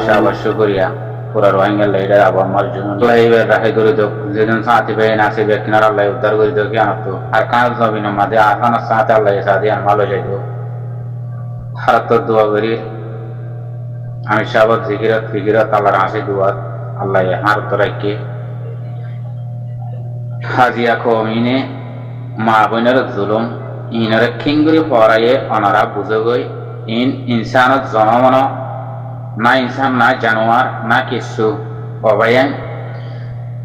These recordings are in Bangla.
শাবাশ শুকরিয়া পুরা রোহিঙ্গা লাইডার আবার মার জন্য লাইবে রাহে করে দো যেদিন সাথী ভাই নাসি বেকিনার আল্লাহ উদ্ধার করে দো কি আনতো আর কাজ জমিন মাঝে আসানা সাথে আল্লাহ সাথে আর মালো যাইবো হারাত দোয়া করি আমি শাবাশ জিকিরাত ফিকিরাত আল্লাহর হাসি দোয়া আল্লাহ হার তোরাইকে হাজিয়া কমিনে মা বোনের জুলুম ইনরে খিঙ্গুরি পড়াইয়ে অনারা বুঝগই ইনসানত জনমন না ইনসান না জানোয়ার না কিছু অবায়ান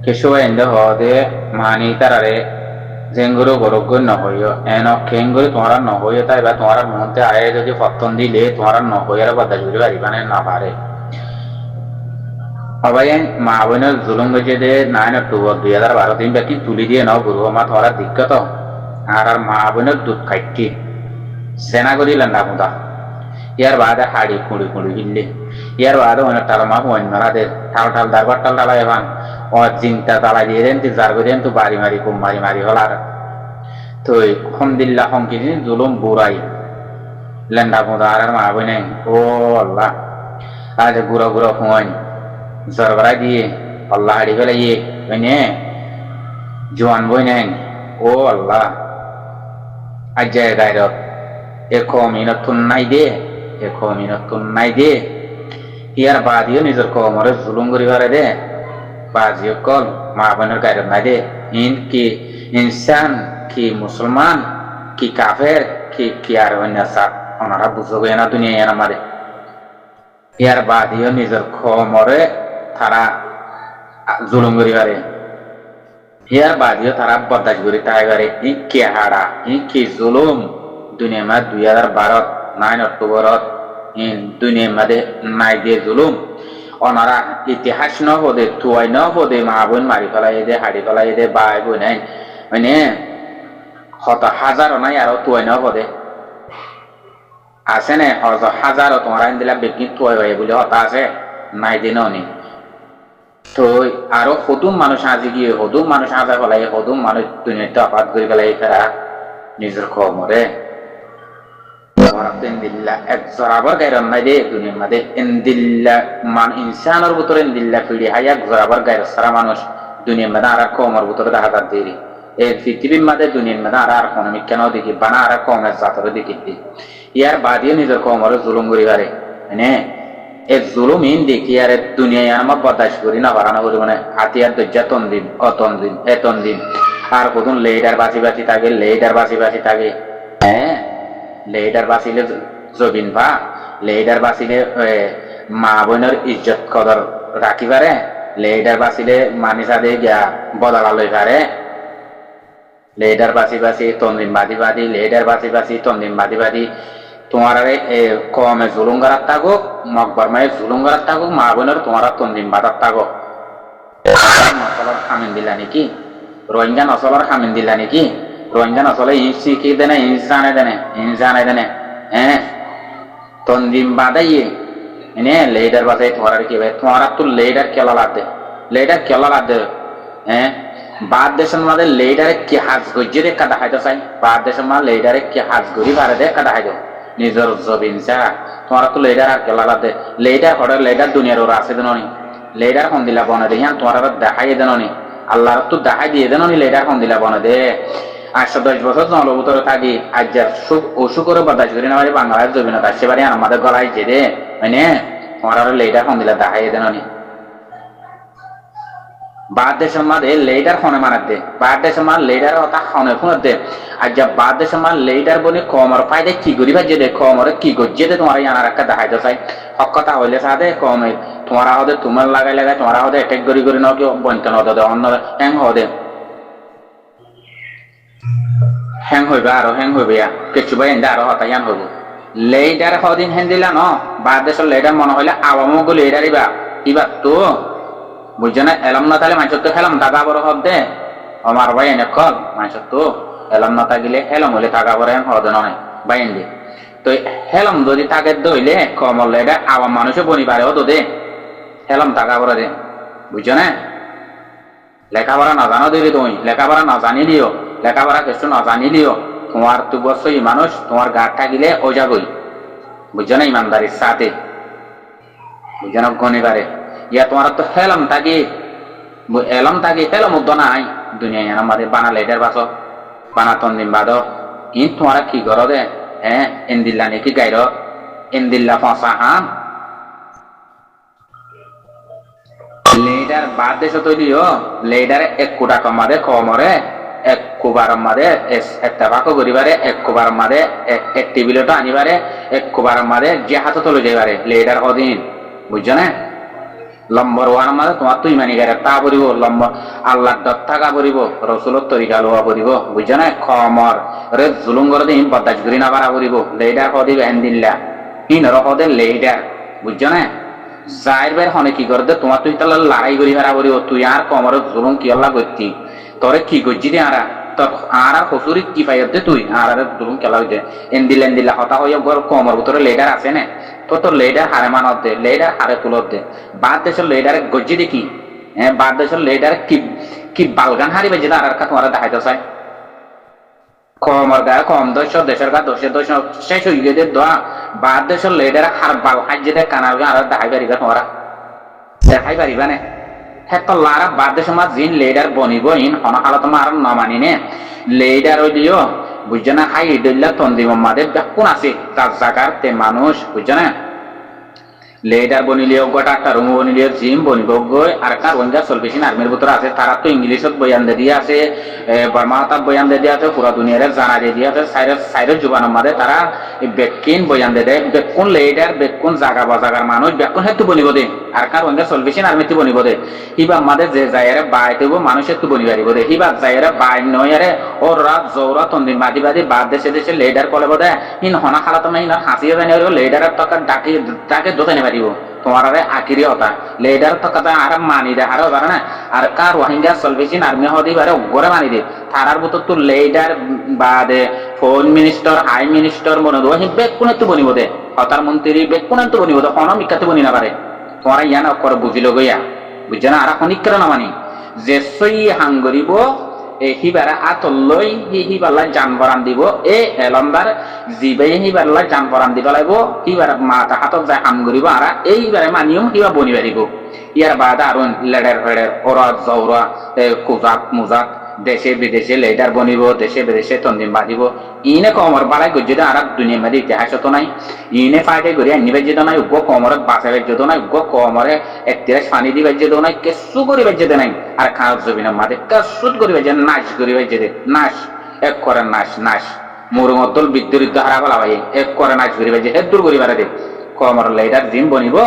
কিছু এন্ড হদে মানি তারারে জেঙ্গুরু গরুগ নহইয় এন খেঙ্গুরি তোমার নহইয় তাই বা তোমার মনতে আয়ে যদি পত্তন দিলে তোমার নহইয়ার বাদা জুড়ে পারিবানে না পারে অবায়ান মা বোনের জুলুম গেছে দে 9 অক্টোবর 2012 দিন বাকি তুলি দিয়ে নাও গুরু মা তোমার দিক্কত আর মা বোনের দুধ খাইটি সেনা করি লেন্দা মুদা ইয়ার বাদে হাড়ি কুড়ি কুড়ি হিললে ইয়ার বাদে অনেক টাল মা অন্যরা দে ঠাল ঠাল দারবার টাল টালা এভান ও জিনটা তালা দিয়ে দেন তুই জার করে তুই বাড়ি মারি কুম মারি মারি হল আর তো হমদিল্লা হমকি জুলুম বুড়াই লেন্দা মুদা আর মা বোনে ও আল্লাহ আজ গুড়া গুড়া হুঁয়াই জরগরা দিয়ে আল্লাহ হাড়ি ফেলে ইয়ে বুঝনে জোয়ান বই নেন ও আল্লাহ আজ যায় গায়রত এখো মিনতুন নাই দে ইয়ার বাদিও নিজের কমরে জুলুম করি পারে দে বাজিও কল মা বোনের গায়রত নাই দে ইন কি ইনসান কি মুসলমান কি কাফের কি আর অন্য সাপ ওনারা বুঝবে না দুনিয়া এর আমারে ইয়ার বাদিও নিজের কমরে তারা জুলুম করি পারে ইয়ার বাদিও তারা বদাজ করি তাই পারে ই কে হাড়া ই কি জুলুম দুনিয়া মা 2012 9 অক্টোবর দুনিয়া মাঝে নাই দিয়ে জুলুম ওনারা ইতিহাস ন হদে তুয়াই ন হদে মা বোন মারি ফেলাই দে হাড়ি ফেলাই দে বাই বোন নাই মানে হত হাজারও নাই আরো তুয়াই ন হদে আছে নে হাজারও তোমার আইন দিলা বেগি তুয়াই হয় বলে হতা আছে নাই দিন নি তো আরো হদুম মানুষ আজি গিয়ে হদুম মানুষ আজা ফেলাই হদুম মানুষ দুনিয়াতে আপাত করে ফেলাই ফেরা নিজের খবরে একজরাবার গায়রন নাই দে দুনিয়ার মাঝে ইনদিল্লা মান ইনসানের ভিতরে ইনদিল্লা ফিড়ি হাই একজরাবার গায়র সারা মানুষ দুনিয়ার মাঝে আর কমর ভিতরে দেখা যার দেরি এই পৃথিবীর মাঝে দুনিয়ার মাঝে আর ইকোনমিক কেন দেখি বানা আর কমের জাতর দেখি ইয়ার বাদিও নিজের কমরে জুলুম করি পারে মানে এই জুলুম ইন দেখি আর দুনিয়ায় আমার বরদাস্ত করি না বাড়ানো করি মানে হাতিয়ার দরজা তন্দিন অতন্দিন এ তন্দিন আর কতদিন লেডার বাঁচি থাকে হ্যাঁ লেডার বাঁচিলে জবিন বা লেডার বাঁচিলে মা বোনের ইজ্জত কদর রাখি পারে লেডার বাঁচিলে মানি সাদে গিয়া বদলা লই পারে লেডার বাঁচি তন্দিন বাদি লেডার বাঁচি তন্দিন বাদি তোমার কমে জুলুম করার থাকুক মকবর মায়ে জুলুম করার থাকুক মা বোনের তোমার তন্দিন বাদার থাকুক নসলের হামিন দিলা নাকি রোহিঙ্গা নসলের হামিন দিলা নাকি রোহিঙ্গা নসলে শিখি দেনে ইনসানে দেনে হ্যাঁ তন্দিম বাদাইয়ে এনে লেডার বাজাই তোমার কি ভাই তোমার তো লেডার কেলা লাদ হ্যাঁ বাদ দেশের মাঝে লেডারে কি হাজ গজ্জে রে কাটা হাইতো চাই বাদ দেশের মাঝে লেডারে কি হাজ গরি পারে দে কাটা হাইতো নিজের জবিন চা তোমার তো লেডার আর কেলা লাদ লেডার হরে লেডার দুনিয়ার ওরা আছে দেনি লেডার হন দিলা বনে দে হ্যাঁ তোমার দেখাই দেনি আল্লাহর তো দেখাই দিয়ে দেনি লেডার হন দিলা বনে দে 810 বছর জনবতরে থাকি আজ অসুখ করে বরদাস্ত করি না পারি বাংলাদেশ জমি না আসতে পারি আমাদের গলায় যে দে মানে তোমার আরো লেডার ফোন দিলা দেখাই দেন বাদ দেশের মাঝে লেডার ফোনে মারার দে বাদ দেশের মাঝে লেডার কথা ফোনে দে আজ বাদ দেশের মাঝে লেডার বলে কমর পাইদে কি করি ভাই যে কমরে কি করছে দে তোমার আনার একটা দেখাইতে চাই হক কথা হইলে সাদে কমে তোমার হদে তোমার লাগাই তোমার হদে অ্যাটাক করি নাও কেউ বন্টন হদে অন্য হ্যাং হদে হ্যাং হইবে আরো হ্যাং হইবে কিছু ভাই এনে আরো হতায়ান হইব লেডার হদিন হ্যান দিলা ন বাদ দেশের লেডার মনে হইলে আওয়ামগ লেডার ইবা তো বুঝছো না এলাম না তাহলে মানুষের তো হেলাম দাগা বড় হব দে আমার ভাই এনে কল মানুষের তো এলাম না থাকিলে হেলাম হইলে থাকা পরে হদে নয় বাইন দি তো হেলাম যদি থাকে দইলে কমল লেডার আওয়াম মানুষে বনি পারে হতো দে হেলাম থাকা পরে দে বুঝছো না লেখাপড়া না জানো দিলি তুমি লেখাপড়া না জানি দিও লেখাপড়া কিছু না জানিলিও তোমার তো বছর মানুষ তোমার গাড় থাকিলে ওজা গই বুঝছো না ইমানদারির সাথে বুঝছেন গনিবারে ইয়া তোমার তো হেলম থাকি এলম থাকি হেলম উদ্দ নাই দুনিয়া আমাদের বানা লেডার বাসো বানা তন্দিম বাদ তোমার কি করো দে হ্যাঁ এন্দিল্লা নাকি গাইর এন্দিল্লা ফসা হাম লেডার বাদ দেশ তৈরিও লেডার এক কোটা কমাদে কমরে এক কুবার মাদে এত্তেফাকো করিবারে এক কুবার মাদে এক টেবিলটো আনিবারে এক কুবার মাদে যে হাত তলে যাইবারে লেডার অধীন বুঝছো না লম্বর ওয়ান মাদে তোমার তুই মানি গারে তা পড়িব লম্বর আল্লাহ দত্তাকা পড়িব রসুলত তরিকা লোয়া পড়িব বুঝছো না খমর রে জুলুম করে দিন বদাজ করি না পারা পড়িব লেডার হদিব এন্দিল্লা হিন রহদে লেডার বুঝছো না যাইর বের হনে কি করে দে তোমার তুই তাহলে লড়াই করি হারা পড়িব তুই আর কমর জুলুম কি আল্লাহ করতি তোরে কি করছি দে আরা তোর আর হসুরি কি পাই দে তুই আর জুলুম খেলা হইতে এন্দিল্লা হতা হইয়া কমর ভিতরে লেডার আছে না তোর লেডার হারে মানত দে লেডার হারে তুলত দে বাদ দেশের লেডার গজ্জি দেখি হ্যাঁ বাদ দেশের লেডার কি কি বালগান হারিবে যেটা আর তোমার দেখাইতে চাই কমর গায়ে কম দশ দেশের গা দশের দশ শেষ হয়ে গেছে দোয়া বাদ দেশের লেডার হার বাল হাজিয়ে দেয় কানার গা আর দেখাই পারিবা তোমারা দেখাই পারিবা না হ্যাঁ তো লারা বাদ দেশের মাঝ জিন লেডার বনিব ইন হনকালা তোমার আর নমানি নে লেডার ওই দিও বুঝছো না হাই ইদুল্লা তন্দিম মাদের কোন আছে তার জাগার তে মানুষ বুঝছো না লেডার বনিলিও গোটা একটা রুম বনিলিও জিম বনিব গই আর কার ওইটা সলভেশন আর্মির ভিতরে আছে তারা তো ইংলিশত বয়ান দিয়ে আছে বার্মাতাত বয়ান দিয়ে আছে পুরা দুনিয়ারে জানা দিয়ে আছে সাইরের জুবানের মাঝে তারা বেকিন বয়ান দিয়ে দেয় বেকুন লেডার বেকুন জাগা বাজাগার মানুষ বেকুন হেতু বনিব দে আর কার ওইটা সলভেশন আর্মিতে বনিব দে হিবা মাঝে যে যাইরে বাইতেব মানুষ একটু বনিবারিব দে হিবা যাইরে বাই নয়ারে ও রাত জৌরা তন্দিন বাদি বাদি বাদ দেশে দেশে লেডার কলেব দে হিন হনা খালাতো না হিন হাসিয়ে জানি লেডারের টাকা ডাকে দোতে নেবে তোমার আকিরি হতা লেডার তো কথা আর মানি দে আরো পারে না আর কার ওয়াহিঙ্গা সলভেশন আর্মি হতে পারে গড়ে মানি দে তারার ভিতর তো লেডার বাদে ফোন মিনিস্টার হাই মিনিস্টার মনে দেবো বেগ কোন তো বনিব দে হতার মন্ত্রী বেগ কোন তো বনিব দে কোনো মিকাতে বনি না পারে তোমার ইয়ান অক্ষর বুঝিল গইয়া বুঝছে না আর খনিকরা না মানি যে সই হাঙ্গরিব হিবারা আতলই হিবাল্লা জান বরান দিব এ এলন্দার জিবাই হিবাল্লা জান বরান দিব লাগব হিবার মাথা হাতত যায় হাম করিব আর এইবারে মানিয়ম হিবা বনি পারিব ইয়ার বাদা আর লেডার ফেডার ওরা জৌরা কুজাক মুজাক দেশে বিদেশে লেডার বনিব দেশে বিদেশে তন্দিম বাঁধিব ইনে কমর বাড়াই গজ্জিত আর দুনিয়ার মধ্যে ইতিহাস তো নাই ইনে ফাইটে করি আনি বাজ্যত নাই উগ্র কমরে বাঁচা বাজ্যত নাই উগ্র কমরে একতিরাস পানি দি বাজ্যত নাই কেসু করি বাজ্যতে নাই আর খাওয়ার জমিনের মাঝে কাসুত করি বাজ্যে নাশ করি বাজ্যতে নাশ এক করে নাশ নাশ মুরুমদ্দল বিদ্যুৎ হারা বলা ভাই এক করে নাশ করি বাজ্যে হে দূর করি বাড়া দে কমর লেডার জিম বনিব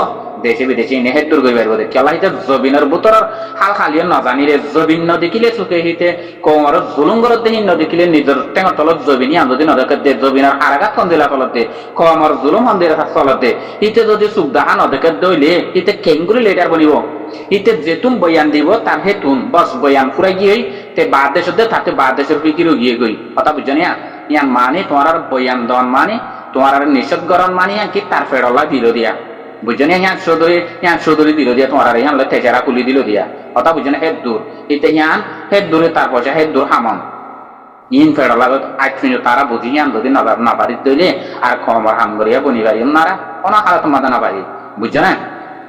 দেশে বিদেশে ইনে হেতুর গই পারবো কেলা হিতে জবিনের বুতর হাল খালিও নজানি রে জবিন নদেখিলে চুকে হিতে কোমর জুলুঙ্গর দেহি নদেখিলে নিজের টেঙর তলত জবিনি আন্দোদি নদেকে দে জবিনের হারাঘাত কন্দিলা তলত দে কোমর জুলুম হন্দির তলত দে হিতে যদি সুখদাহা নদেকে দইলে হিতে কেঙ্গুরি লেডার বনিব হিতে যেতুন বয়ান দিব তার হেতুন বস বয়ান ফুরাই গিয়ে তে বাদ দেশ দে তাতে বাদ দেশের ফিকিরও গিয়ে গই কথা বুঝছো না ইয়ান মানে তোমার বয়ান দন মানে তোমার নিষেধ গরণ মানে কি তার ফেরলা দিল দিয়া বুঝছো না ইয়ান সদরি দিল দিয়া তোমার ইয়ান তেজারা কুলি দিল দিয়া কথা বুঝছো না হেদ দূর ইতে ইয়ান হেদ দূরে তার পয়সা হেদ দূর হামন ইন ফেরলা আজ ফিনো তারা বুঝি ইয়ান যদি না পারি দইলে আর কমর হাম করিয়া বনিবারি নারা কোন হালাত মাদা না পারি বুঝছো না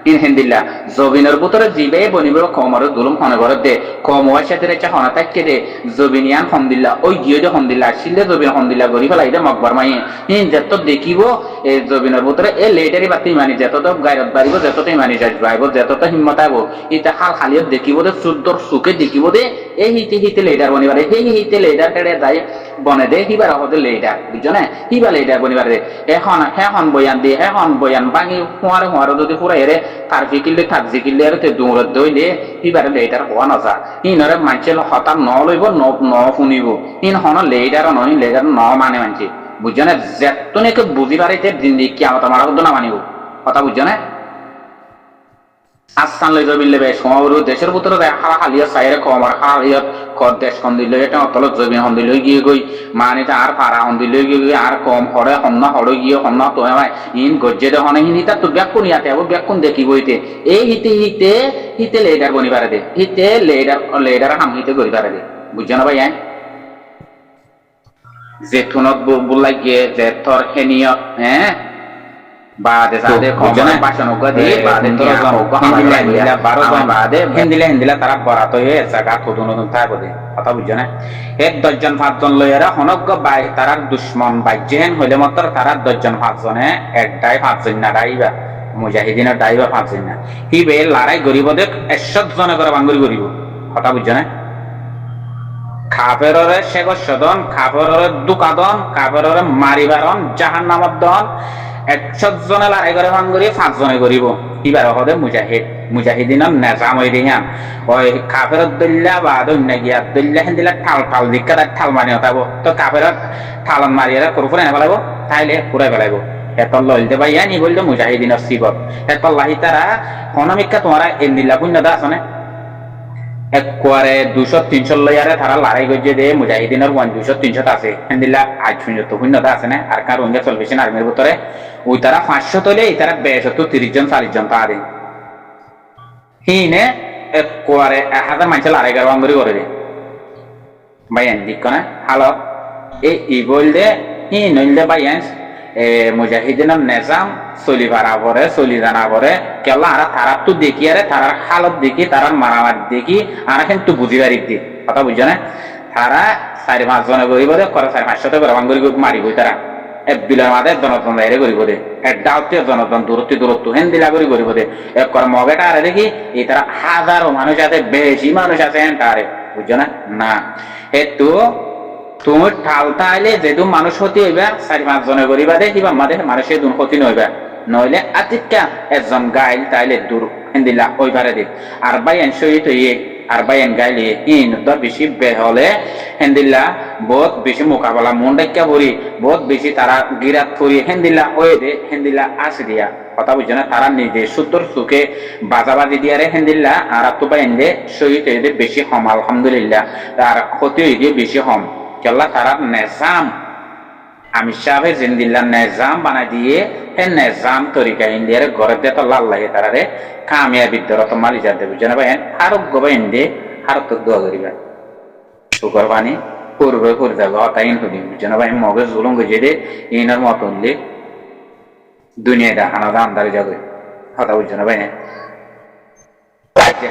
ইন হিন্দিল্লা জবিনের ভিতরে জিবে বনিব কমর দুলুম হনে ঘরে দে কম ওয়ার সাথে রেখা হনা তাকে দে জবিনিয়ান হন্দিল্লা ওই গিয়ে যে হন্দিল্লা আসলে জবিন হন্দিল্লা গরি ফেলাই দে মকবর মাই ইন যত দেখিব এই জবিনের ভিতরে এ লেটারি বাতি মানি যত তো গায়রত বাড়িব যত তো মানি যাইব যত তো হিম্মত আইব ইটা হাল খালিয়ত দেখিব দে সুন্দর সুখে দেখিব দে এই হিতে লেডার বনিবারে এই হিতে লেডার কেড়ে যাই বনে দে হিবার হতে লেডার বুঝছো না হিবা লেডার বনিবারে এখন বয়ান দিয়ে এখন বয়ান ভাঙি হুঁয়ারে যদি পুরা এরে তার ফিকিলে থাক জিকিলে আর তে দৌড় দইলে হিবারে লেডার হওয়া নজা ইনরে মানছে হঠাৎ ন লইব ন শুনিব ইন হন লেডার নয় লেডার ন মানে মানছে বুঝছো না যেতনেকে বুঝি পারিতে জিন্দি কি আমার তোমার না মানিব কথা বুঝছো না আসান লই জবিলে বেশ সমবরু দেশের ভিতরে হালা হালিয়া সাইরে কমর হালিয়ত কর দেশ হন দিল এটা তলত জবিন হন দিল গিয়ে গই মানে আর পারা হন দিল গিয়ে আর কম হরে হন্ন হড় গিয়ে হন্ন তো ইন গজ্জে দে হনে হিনি তা তো ব্যাকুন ইয়াতে আবো ব্যাকুন দেখি বইতে এই হিতে লেডার বনিবারে দে হিতে লেডার হাম হিতে গরিবারে দে বুঝছো না ভাই জেঠুনত বলাই গিয়ে জেঠর হেনিয়ত হ্যাঁ বাদে সাদে খমজনে বাসন গদি বাদে তোরা জন হিন্দিলা হিন্দিলা 12 জন বাদে হিন্দিলা তারা বরাত হয়ে জায়গা কদুন থাকো দে কথা বুঝছো না হে 10 জন 5 জন লইরা হনজ্ঞ বাই তারার দুশমন বাইজেন হইলে মাত্র তারা 10 জন 5 জনে একটাই 5 জন না রাইবা মুজাহিদিনের ডাইবা 5 জন না হিবে লড়াই গরিব দেখ 100 জন করে বাঙ্গুরি গরিব কথা বুঝছো না কাফেররে শেগর সদন কাফেররে দুকাদন কাফেররে মারিবারন জাহান্নামত দন 100 জনে লড়াই করে ভাঙ্গুরি 5 জনে করিব এবার হদে মুজাহিদিনের নেজাম হই দিহান ওই কাফেরত দল্লা বা দন্য গিয়া দল্লা হেন্দিলা ঠাল দিকা ঠাল মারি হতাবো তো কাফেরত ঠালন মারিয়া করফরে না ফেলাবো তাইলে পুরাই ফেলাইবো এত লইতে পাইয়া নি বললো মুজাহিদিনের সিবত এত লাহি তারা হনমিকা তোমারা এন্দিল্লা পুণ্যদা আছে একবারে 200-300 লয়ারে তারা লড়াই করছে দে মুজাহিদিনের 200-300 আছে হেন্দিল্লা আজ শূন্যতা আছে না আর কার রোহিঙ্গা চলবেছেন আর্মির ভিতরে ওই তারা 500 তলে এই তারা 30 জন 40 জন তাদের হিনে একবারে 1000 মানুষ লড়াই করে বাঙ্গুরি করে দে বাইয়ান দিক না হালো এই বললে হি নইলে বাইয়ান মুজাহিদিনের নেজাম চলি পারা পরে চলি জানা পরে কেলা আর তারা তো দেখি আরে তারার হালত দেখি তারার মারামারি দেখি আর কিন্তু বুঝি পারি দি কথা বুঝছো না তারা 4-5 জনে গরিব দে করে 400-500 করে বাঙ্গুরি মারিব তারা একদিলের মাঝে জনতন বাইরে গরিব দে একটা হচ্ছে জনতন দূরত্ব হেন্দিলা করে গরিব দে এক করে মগেটা আরে দেখি এই তারা হাজারো মানুষ আছে বেশি মানুষ আছে তারে বুঝছো না হেতু তুমি ঠাল তাইলে যেহেতু মানুষ হতে হইবা 4-5 জনে গরিবা দে কিবা মাঝে মানুষের দুন ক্ষতি নইবা নইলে আতিকা একজন গাইল তাইলে দূর হেন্দিলা ওই পারে দে আর বাইন শহীদ হইয়ে আর বাইন গাইলে ইন দর বেশি বেহলে হেন্দিল্লা বহুত বেশি মোকাবেলা মন ডাক্কা ভরি বহুত বেশি তারা গিরাত করি হেন্দিল্লা ওই দে হেন্দিল্লা আসে দিয়া কথা বুঝছো না তারা নিজে সুতর সুখে বাজাবাজি দিয়া রে হেন্দিল্লা আর তো বাইন দে শহীদ হয়ে দে বেশি হম আলহামদুলিল্লাহ আর ক্ষতি হয়ে গিয়ে বেশি হম কেলা তারা নেজাম আমি সাহেব জিন্দিল্লা নেজাম বানাই দিয়ে হে নেজাম তরিকা ইন্ডিয়ার ঘরে দিয়ে তো লাল লাগে তারারে কামিয়াবি দরত মালি যাতে বুঝছো না ভাই আরো গবা ইন্ডে আরো তো দোয়া করিবা সুগর পানি পূর্বে করে যাবে হতাইন হবি বুঝছো না ভাই মগে জুলুম গেছে দে ইনার মতন দে দুনিয়া দেখানো দামদারি যাবে হতা বুঝছো না ভাই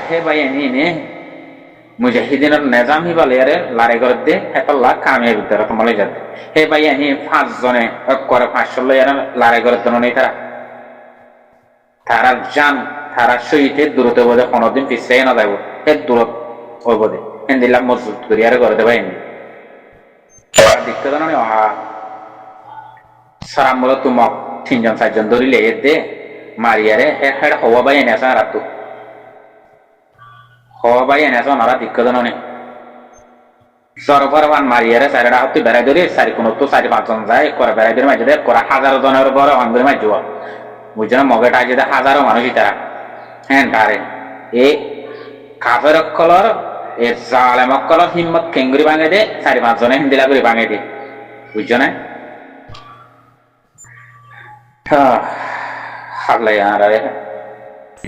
হে ভাই এনে মুজাহিদিনের নেজাম হিবালে আরে লড়াই করে দে হেতল্লা কামিয়াবি দরত মালি যাতে হে ভাই এনে 5 জনে করে 500 লয়ারে লড়াই করে দেন নাই তারা জান তারা শহীদের দূরতে বোধে কোনোদিন পিছিয়ে না যাবো এর দূরত ওই বোধে হেন্দিল্লা মজবুত করি আর করে দেবা এনে দেখতে জানো অহা সারাম বলো তোমাক 3-4 জন ধরিলে এর দে মারিয়ারে হেড হওয়া বাই এনে আসা রাত হওয়া বাই এনে আসা ওনারা দেখতে জানো নে সরবরাবান মারিয়ারে 4টা হতে বেড়াই ধরি 4-5 জন যায় করে বেড়াই ধরে মাঝে করে 1000 জনের বড় বাঙ্গুরি মাঝ যাওয়া বুঝছো না মগেটা যেটা হাজারো মানুষই তারা হ্যাঁ তারে এই কাফের অক্কলর এই জালেম অক্কলর হিম্মত কেঙ্গুরি ভাঙে দে 4-5 জনে হিন্দিলা করে ভাঙে দে বুঝছো না হাল্লাই আরে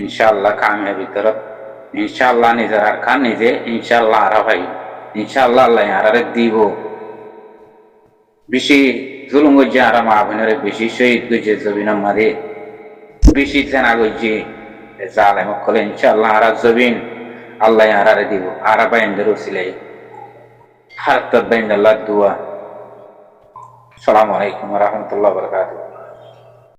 ইনশাআল্লাহ কামিয়াবি ভিতরত ইনশাআল্লাহ নিজের আর খান নিজে ইনশাআল্লাহ আর ভাই ইনশাআল্লাহ আল্লাহ আরে দিব বেশি জুলুম গজ্জে আর মা বোনের বেশি শহীদ গজ্জে জবিনের মাঝে বেশি জানা গজ্জে জালেম অক্কলে ইনশাআল্লাহ আর জবিন আল্লাহ আরে দিব আর বাইন্দের উসিলাই হারত বাইন্দাল্লাহ দুয়া আসসালামু আলাইকুম ওয়া রাহমাতুল্লাহি ওয়া বারাকাতুহু